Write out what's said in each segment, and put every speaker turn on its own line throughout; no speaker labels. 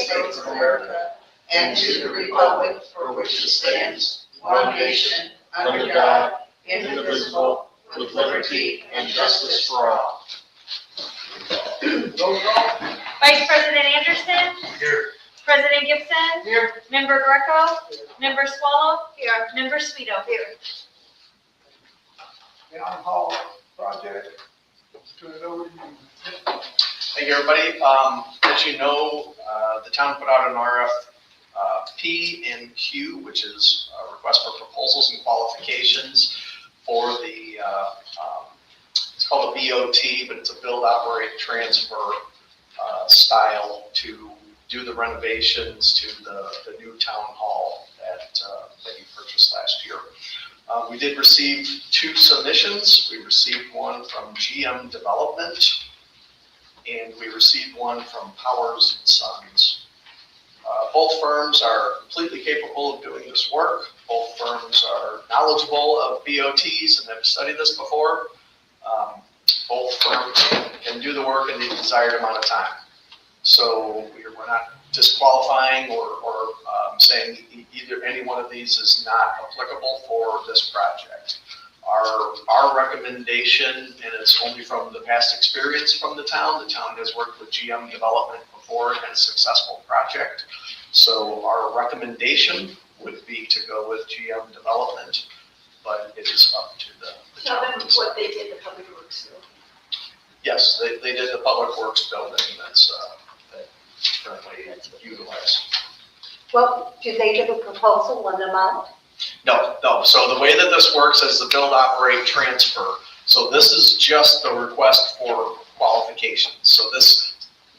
States of America and to the republic for which it stands, one nation, under God, indivisible, with liberty and justice for all.
Vice President Anderson?
Here.
President Gibson?
Here.
Member Greco? Member Swallow? Here. Member Sweeto? Here.
Town Hall project. Turn it over to you.
Thank you, everybody. As you know, the town put out an RFP and Q, which is a request for proposals and qualifications for the, it's called a BOT, but it's a build, operate, transfer style to do the renovations to the new town hall that you purchased last year. We did receive 2 submissions. We received one from GM Development, and we received one from Powers and Sons. Both firms are completely capable of doing this work. Both firms are knowledgeable of BOTs and have studied this before. Both firms can do the work in the desired amount of time. So we're not disqualifying or saying either any one of these is not applicable for this project. Our recommendation, and it's only from the past experience from the town has worked with GM Development before and had a successful project. So our recommendation would be to go with GM Development, but it is up to the
Tell
town.
them what they did, the public works.
Yes, they did the public works building that's currently utilized.
Well, do they give a proposal, one amount?
No. So the way that this works is the build, operate, transfer. So this is just the request for qualifications. So this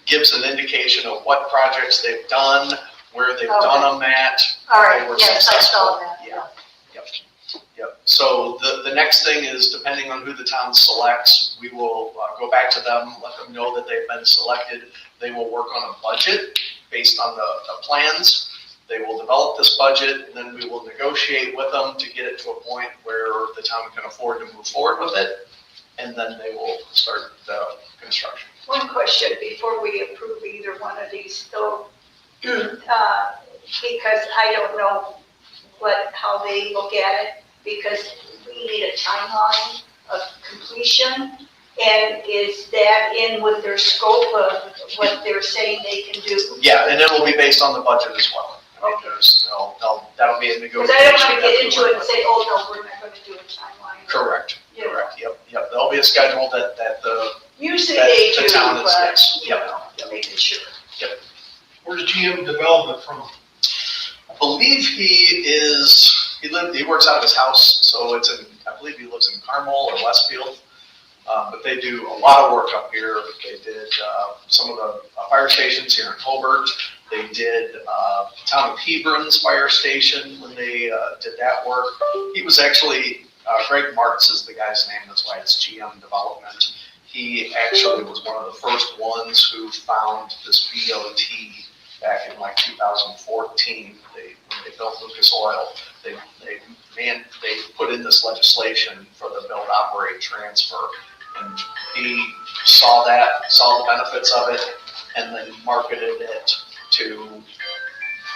gives an indication of what projects they've done, where they've done them at.
All right,
they were
yes, I saw
successful.
that.
Yeah. Yep. So the next thing is, depending on who the town selects, we will go back to them, let them know that they've been selected. They will work on a budget based on the plans. They will develop this budget, and then we will negotiate with them to get it to a point where the town can afford to move forward with it, and then they will start the construction.
One question before we approve either one of these, though, because I don't know how they look at it, because we need a timeline of completion. And is that in with their scope of what they're saying they can do?
Yeah, and it will be based on the budget as well. I mean,
Okay.
that'll be a negotiation.
Because I don't want to get into it and say, oh, no, we're not going to do a timeline.
Correct,
Yeah.
correct, yep. There'll be a schedule that the
Usually they do,
the town is,
but,
yes,
you
yep.
know, making sure.
Where's GM Development from?
I believe he works out of his house, so I believe he lives in Carmel or Westfield. But they do a lot of work up here. They did some of the fire stations here in Hobart. They did town of Hebron's fire station when they did that work. He was actually, Greg Martz is the guy's name, that's why it's GM Development. He actually was one of the first ones who found this BOT back in like 2014. When they built Lucas Oil, they put in this legislation for the build, operate, transfer. And he saw the benefits of it, and then marketed it to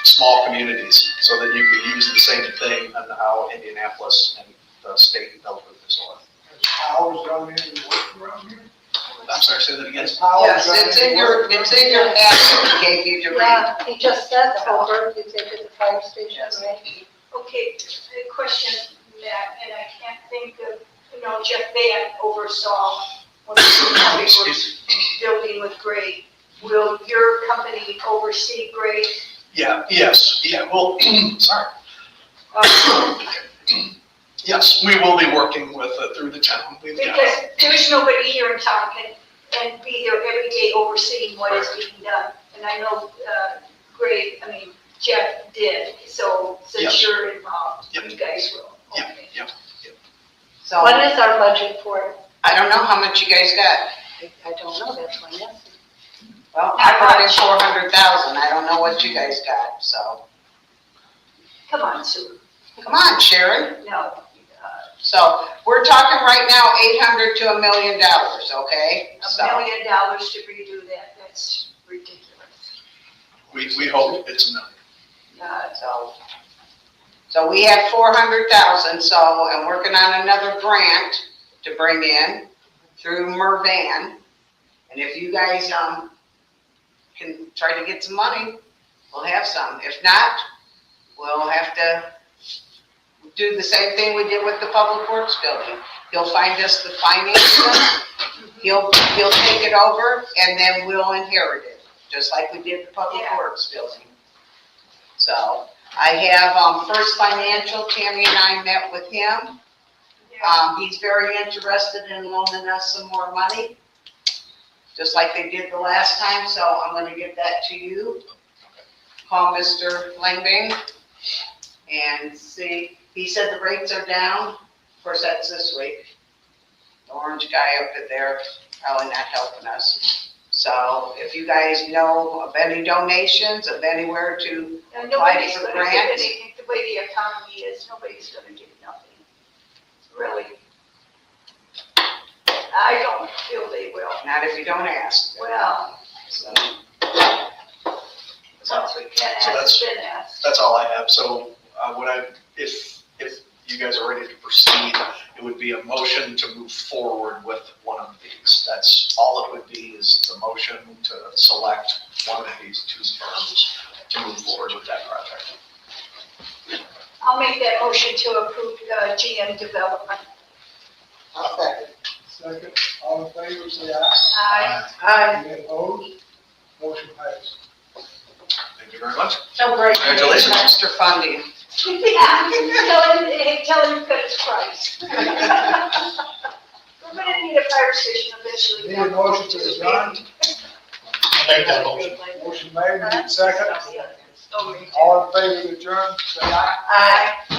small communities so that you could use the same thing on how Indianapolis and the state built Lucas Oil.
There's powers down here that work around here?
I'm sorry, say that again.
Yes, it's in your packet we gave you to read.
Yeah, he just said the Hobart, is it at the fire station,
Yes.
right?
Okay, a question, Matt, and I can't think of, Jeff Van oversaw when we were public works building with Gray. Will your company oversee Gray?
Well, sorry. Yes, we will be working with, through the town.
Because there's nobody here in town can be there every day overseeing what is being done. And I know Jeff did, so since
Yes.
you're involved,
Yep.
you guys will.
Yep,
Okay.
yep.
So,
What is our budget for it?
I don't know how much you guys got.
I don't know, that's my guess.
Well, I brought in 400,000. I don't know what you guys got, so.
Come on, Sue.
Come on, Sharon.
No,
So we're talking right now, 800 to $1 million, okay?
$1
So,
million to redo that, that's ridiculous.
We hope it's a million.
So we have 400,000, so I'm working on another grant to bring in through Mervan. And if you guys, can try to get some money, we'll have some. If not, we'll have to do the same thing we did with the Public Works building. He'll find us the financing, he'll take it over, and then we'll inherit it, just like we did the Public
Yeah.
Works building. So, I have, First Financial, Tammy and I met with him. He's very interested in loaning us some more money, just like they did the last time, so I'm gonna give that to you. Call Mr. Langbing and see, he said the rates are down, of course, that's this week. The orange guy up at there, probably not helping us. So if you guys know of any donations, of anywhere to,
And nobody's
for
gonna give
grants?
anything, the way the economy is, nobody's gonna give nothing. Really. I don't feel they will.
not if you don't ask.
Well,
So,
once we can
So
ask, then ask.
That's all I have. So, if you guys are ready to proceed, it would be a motion to move forward with one of these. That's all it would be, is the motion to select one of these two firms to move forward with that project.
I'll make that motion to approve GM Development.
I'll second.
Second, all in favor, say aye.
Aye.
Any opposed? Motion passed.
Thank you very much.
So great.
Congratulations.
Extra funding.
Yeah, tell him cut his price. We're gonna need a fire station eventually.
Need a motion to adjourn?
Make that motion.
Motion made, need a second.
Oh, me too.
All in favor of adjourn, say aye.
Aye.